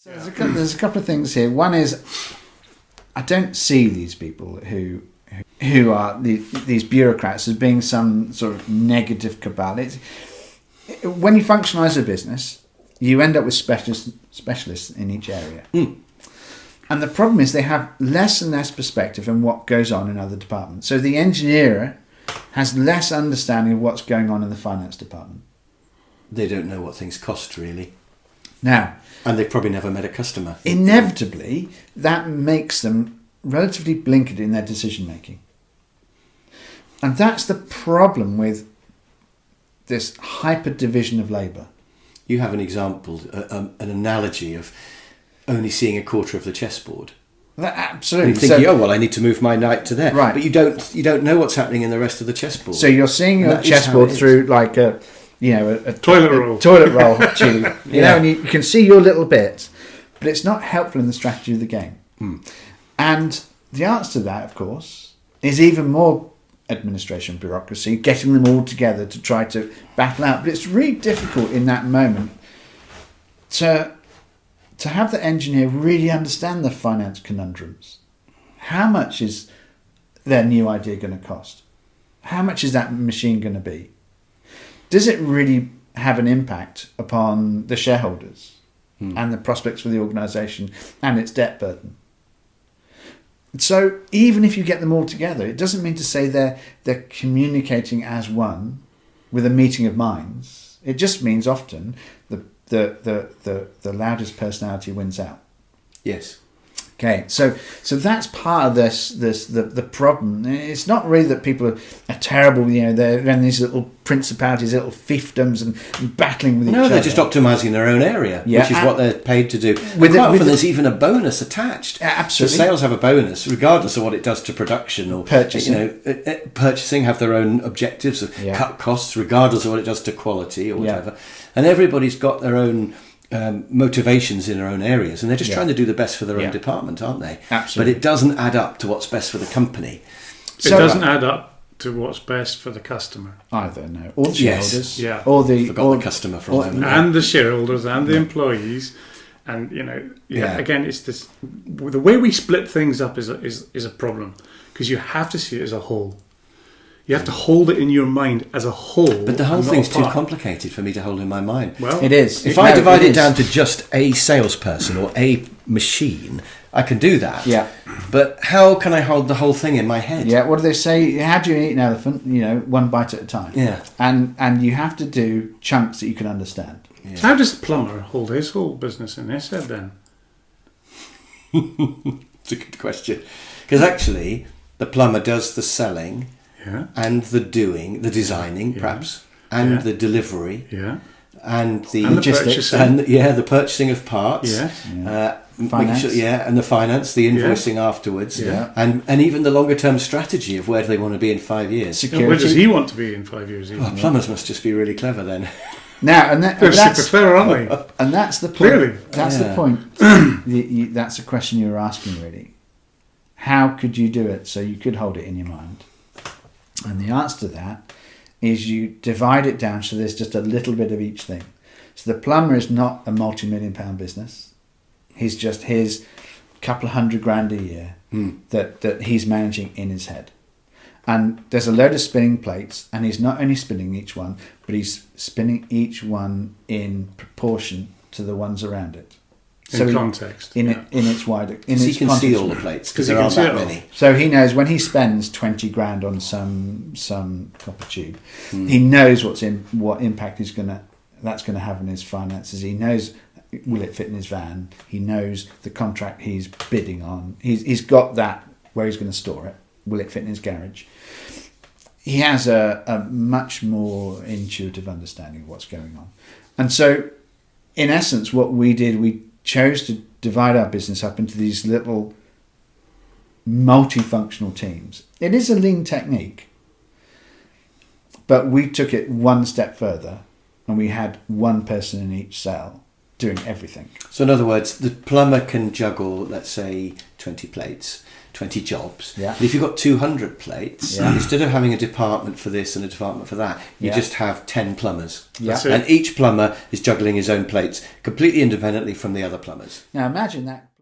So there's a couple of things here. One is, I don't see these people who are these bureaucrats as being some sort of negative cabal. When you functionalise a business, you end up with specialists in each area. And the problem is they have less and less perspective on what goes on in other departments. So the engineer has less understanding of what's going on in the finance department. They don't know what things cost, really. Now, and they've probably never met a customer. Inevitably, that makes them relatively blinkered in their decision making. And that's the problem with this hyper division of labour. You have an example, an analogy of only seeing a quarter of the chessboard. Absolutely. And thinking, oh well, I need to move my knight to there. Right. But you don't know what's happening in the rest of the chessboard. So you're seeing your chessboard through like a toilet roll tube. You know, and you can see your little bit, but it's not helpful in the strategy of the game. And the answer to that, of course, is even more administration bureaucracy, getting them all together to try to battle out. But it's really difficult in that moment to have the engineer really understand the finance conundrums. How much is their new idea going to cost? How much is that machine going to be? Does it really have an impact upon the shareholders and the prospects for the organisation and its debt burden? So even if you get them all together, it doesn't mean to say they're communicating as one with a meeting of minds. It just means often the loudest personality wins out. Yes. Okay, so that's part of the problem. It's not really that people are terrible, you know, they're in these little principalities, little fiefdoms and battling with each other. No, they're just optimising their own area, which is what they're paid to do. Quite often there's even a bonus attached. Absolutely. So sales have a bonus, regardless of what it does to production or purchasing. You know, purchasing have their own objectives of cut costs, regardless of what it does to quality or whatever. And everybody's got their own motivations in their own areas, and they're just trying to do the best for their own department, aren't they? Absolutely. But it doesn't add up to what's best for the company. It doesn't add up to what's best for the customer either. No, or the shareholders, the customer from them, and the shareholders and the employees, and you know, again, it's this the way we split things up is a problem, because you have to see it as a whole. You have to hold it in your mind as a whole. But the whole thing's too complicated for me to hold in my mind. Well, it is. If I divide it down to just a salesperson or a machine, I can do that. Yeah. But how can I hold the whole thing in my head? Yeah. What do they say? How do you eat an elephant? You know, one bite at a time. Yeah. And you have to do chunks that you can understand. Yeah. So how does the plumber hold his whole business in his head then? It's a good question. Because actually, the plumber does the selling. Yeah. And the designing, perhaps, and the delivery, and the logistics, and the purchasing of parts, finance. And the finance, the invoicing afterwards, and even the longer term strategy of where do they want to be in 5 years. Security. Where does he want to be in 5 years? Plumbers must just be really clever then. Now, they're super clever, aren't they? And that's the point. Clearly, that's the point. That's the question you were asking, really. How could you do it so you could hold it in your mind? And the answer to that is you divide it down so there's just a little bit of each thing. So the plumber is not a multi-million-pound business. He's just his couple of $100,000 a year that he's managing in his head. And there's a load of spinning plates, and he's not only spinning each one, but he's spinning each one in proportion to the ones around it. In context. In its wider... In he its can see all the plates, because there aren't that many. So he knows when he spends 20 grand on some copper tube, he knows what impact that's going to have on his finances. He knows, will it fit in his van? He knows the contract he's bidding on. He's got that, where he's going to store it. Will it fit in his garage? He has a much more intuitive understanding of what's going on. And so, in essence, what we did, we chose to divide our business up into these little multifunctional teams. It is a lean technique, but we took it one step further, and we had one person in each cell doing everything. So in other words, the plumber can juggle, let's say, 20 plates, 20 jobs. Yeah. But if you've got 200 plates, instead of having a department for this and a department for that, you just have 10 plumbers. Yeah. And each plumber is juggling his own plates completely independently from the other plumbers. Now imagine that